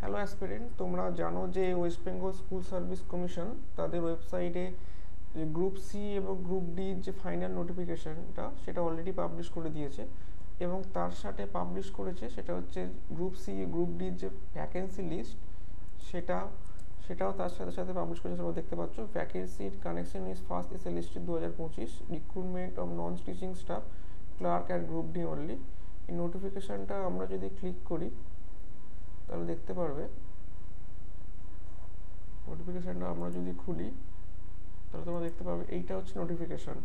Hello aspirant, তোমরা জানো যে West Bengal school service commission তাদের ওয়েবসাইটে যে গ্রুপ সি এবং গ্রুপ ডি যে ফাইনাল নোটিফিকেশনটা সেটা অলরেডি পাবলিশ করে দিয়েছে, এবং তার সাথে পাবলিশ করেছে সেটা হচ্ছে গ্রুপ সি গ্রুপ ডির যে ভ্যাকেন্সি লিস্ট সেটা সেটাও তার সাথে সাথে পাবলিশ করেছে। তোমরা দেখতে পাচ্ছ ভ্যাকেন্সির connection is first SA listed 2025 recruitment of non teaching staff clerk and group D only. এই নোটিফিকেশনটা আমরা যদি ক্লিক করি তাহলে দেখতে পারবে, নোটিফিকেশানটা আমরা যদি খুলি তাহলে তোমরা দেখতে পাবে এইটা হচ্ছে নোটিফিকেশান।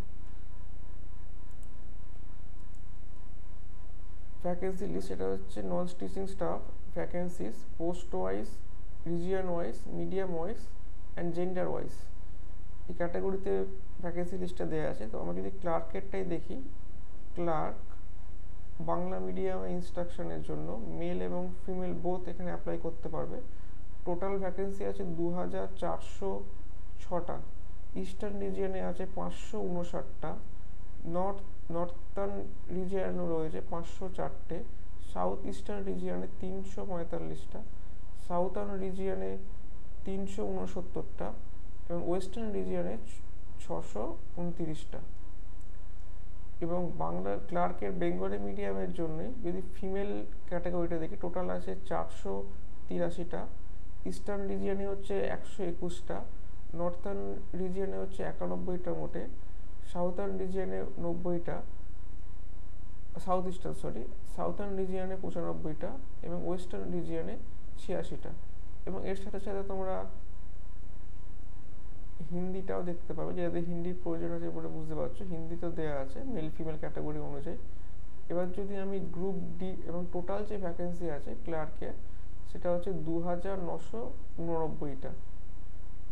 ভ্যাকেন্সি লিস্ট এটা হচ্ছে নন teaching staff vacancies post wise, region wise, medium wise and gender wise এই ক্যাটাগরিতে ভ্যাকেন্সি লিস্টটা দেওয়া আছে। তো আমরা যদি ক্লার্কেরটাই দেখি, ক্লার্ক বাংলা মিডিয়াম ইনস্ট্রাকশনের জন্য মেল এবং ফিমেল বোথ এখানে অ্যাপ্লাই করতে পারবে। টোটাল ভ্যাকেন্সি আছে 2406টা। ইস্টার্ন রিজিয়নে আছে 559টা, নর্থার্ন রিজিয়নও রয়েছে 504টে, সাউথ ইস্টার্ন রিজিয়নে 345টা, সাউথার্ন রিজিয়নে 369টা এবং ওয়েস্টার্ন রিজিয়নে 629টা। এবং বাংলা ক্লার্কের বেঙ্গলি মিডিয়ামের জন্য যদি ফিমেল ক্যাটাগরিটা দেখি টোটাল আছে 483টা, ইস্টার্ন রিজিয়নে হচ্ছে 121টা, নর্থার্ন রিজিয়নে হচ্ছে 91টা মোটে, সাউথার্ন রিজিয়নে 90টা, সাউথার্ন রিজিয়নে 95টা এবং ওয়েস্টার্ন রিজিয়নে 86টা। এবং এর সাথে সাথে তোমরা হিন্দিটাও দেখতে পাবে, যাদের হিন্দির প্রয়োজন আছে বলে বুঝতে পারছো, হিন্দিতেও দেওয়া আছে মেল ফিমেল ক্যাটাগরি অনুযায়ী। এবার যদি আমি গ্রুপ ডি এবং টোটাল যে ভ্যাকেন্সি আছে ক্লার্কে সেটা হচ্ছে 2989টা।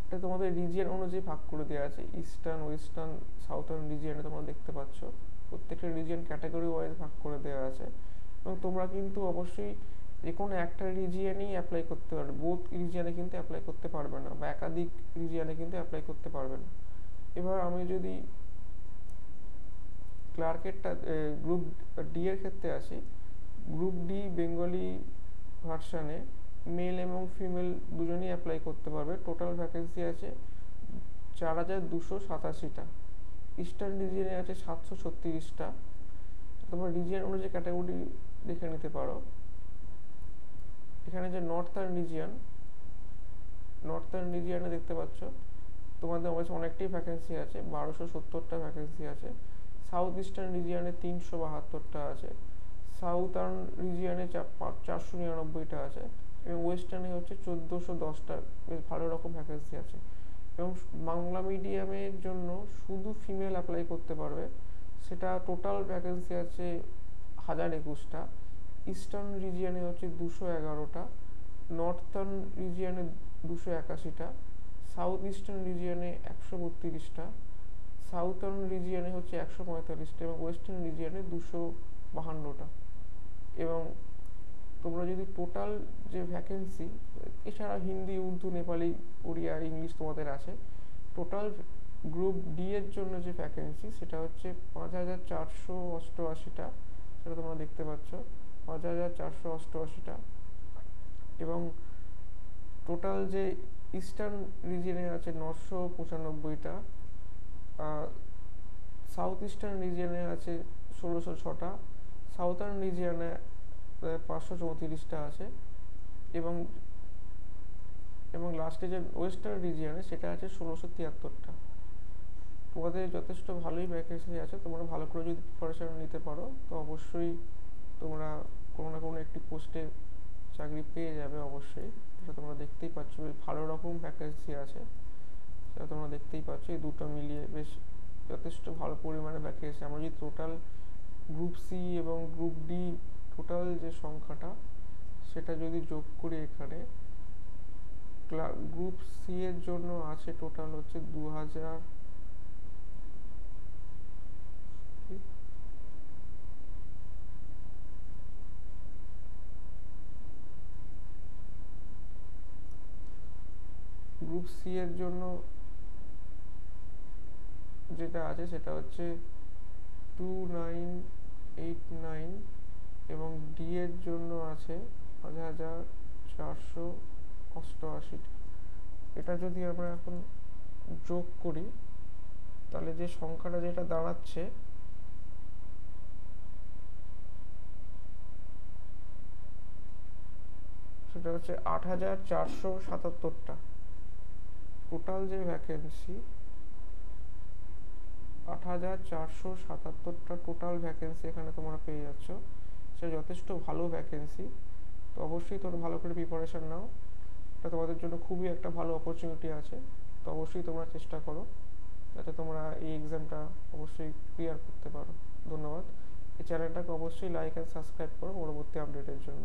এটা তোমাদের রিজিয়ন অনুযায়ী ভাগ করে দেওয়া আছে, ইস্টার্ন, ওয়েস্টার্ন, সাউথার্ন রিজিয়নে তোমরা দেখতে পাচ্ছ প্রত্যেকটা রিজিয়ন ক্যাটাগরি ওয়াইজ ভাগ করে দেওয়া আছে। এবং তোমরা কিন্তু অবশ্যই যে কোনো একটা রিজিয়নেই অ্যাপ্লাই করতে পারবে, বোথ রিজিয়নে কিন্তু অ্যাপ্লাই করতে পারবে না, বা একাধিক রিজিয়নে কিন্তু অ্যাপ্লাই করতে পারবে না। এবার আমি যদি ক্লার্কেরটা গ্রুপ ডি এর ক্ষেত্রে আসি, গ্রুপ ডি বেঙ্গলি ভার্সানে মেল এবং ফিমেল দুজনেই অ্যাপ্লাই করতে পারবে। টোটাল ভ্যাকেন্সি আছে 4287টা, ইস্টার্ন রিজিয়নে আছে 736টা। তোমরা রিজিয়ন অনুযায়ী ক্যাটাগরি দেখে নিতে পারো। এখানে যে নর্থার্ন রিজিয়নে দেখতে পাচ্ছ তোমাদের অবশ্যই অনেকটাই ভ্যাকেন্সি আছে, 1270টা ভ্যাকেন্সি আছে। সাউথ ইস্টার্ন রিজিয়নে 372টা আছে, সাউথার্ন রিজিয়নে 499টা আছে এবং ওয়েস্টার্নে হচ্ছে 1410টা, বেশ ভালো রকম ভ্যাকেন্সি আছে। এবং বাংলা মিডিয়ামের জন্য শুধু ফিমেল অ্যাপ্লাই করতে পারবে, সেটা টোটাল ভ্যাকেন্সি আছে 1021টা, ইস্টার্ন রিজিয়নে হচ্ছে 211টা, নর্থার্ন রিজিয়নে 281টা, সাউথ ইস্টার্ন রিজিয়নে 132টা, সাউথার্ন রিজিয়নে হচ্ছে 145টা এবং ওয়েস্টার্ন রিজিয়নে 252টা। এবং তোমরা যদি টোটাল যে ভ্যাকেন্সি, এছাড়া হিন্দি, উর্দু, নেপালি, ওড়িয়া, ইংলিশ তোমাদের আছে, টোটাল গ্রুপ ডি এর জন্য যে ভ্যাকেন্সি সেটা হচ্ছে 5488টা, সেটা তোমরা দেখতে পাচ্ছ 5488টা। এবং টোটাল যে ইস্টার্ন রিজিয়নে আছে 995টা, সাউথ ইস্টার্ন রিজিয়নে আছে 1606টা, সাউথার্ন রিজিয়নে 534টা আছে এবং লাস্টে যে ওয়েস্টার্ন রিজিয়নে সেটা আছে 1673টা। তোমাদের যথেষ্ট ভালোই ভ্যাকেন্সি আছে, তোমরা ভালো করে যদি প্রিপারেশন নিতে পারো তো অবশ্যই তোমরা কোনো না কোনো একটি পোস্টে চাকরি পেয়ে যাবে অবশ্যই। সেটা তোমরা দেখতেই পাচ্ছ, বেশ ভালো রকম ভ্যাকেন্সি আছে, সেটা তোমরা দেখতেই পাচ্ছ। এই দুটো মিলিয়ে বেশ যথেষ্ট ভালো পরিমাণে ভ্যাকেন্সি। আমরা যদি টোটাল গ্রুপ সি এবং গ্রুপ ডি টোটাল যে সংখ্যাটা সেটা যদি যোগ করি, এখানে গ্রুপ সি এর জন্য আছে টোটাল হচ্ছে 2000, গ্রুপ সি এর জন্য যেটা আছে সেটা হচ্ছে 2989 এবং ডি এর জন্য আছে 5489 488। এটা যদি আমরা এখন যোগ করি তাহলে যে সংখ্যাটা যেটা দাঁড়াচ্ছে সেটা হচ্ছে 8477টা। টোটাল যে ভ্যাকেন্সি 8477টা টোটাল ভ্যাকেন্সি এখানে তোমরা পেয়ে যাচ্ছ। সে যথেষ্ট ভালো ভ্যাকেন্সি। তো অবশ্যই তোমরা ভালো করে প্রিপারেশন নাও, এটা তোমাদের জন্য খুবই একটা ভালো অপরচুনিটি আছে। তো অবশ্যই তোমরা চেষ্টা করো যাতে তোমরা এই এক্সামটা অবশ্যই ক্লিয়ার করতে পারো। ধন্যবাদ। এই চ্যানেলটাকে অবশ্যই লাইক অ্যান্ড সাবস্ক্রাইব করো পরবর্তী আপডেটের জন্য।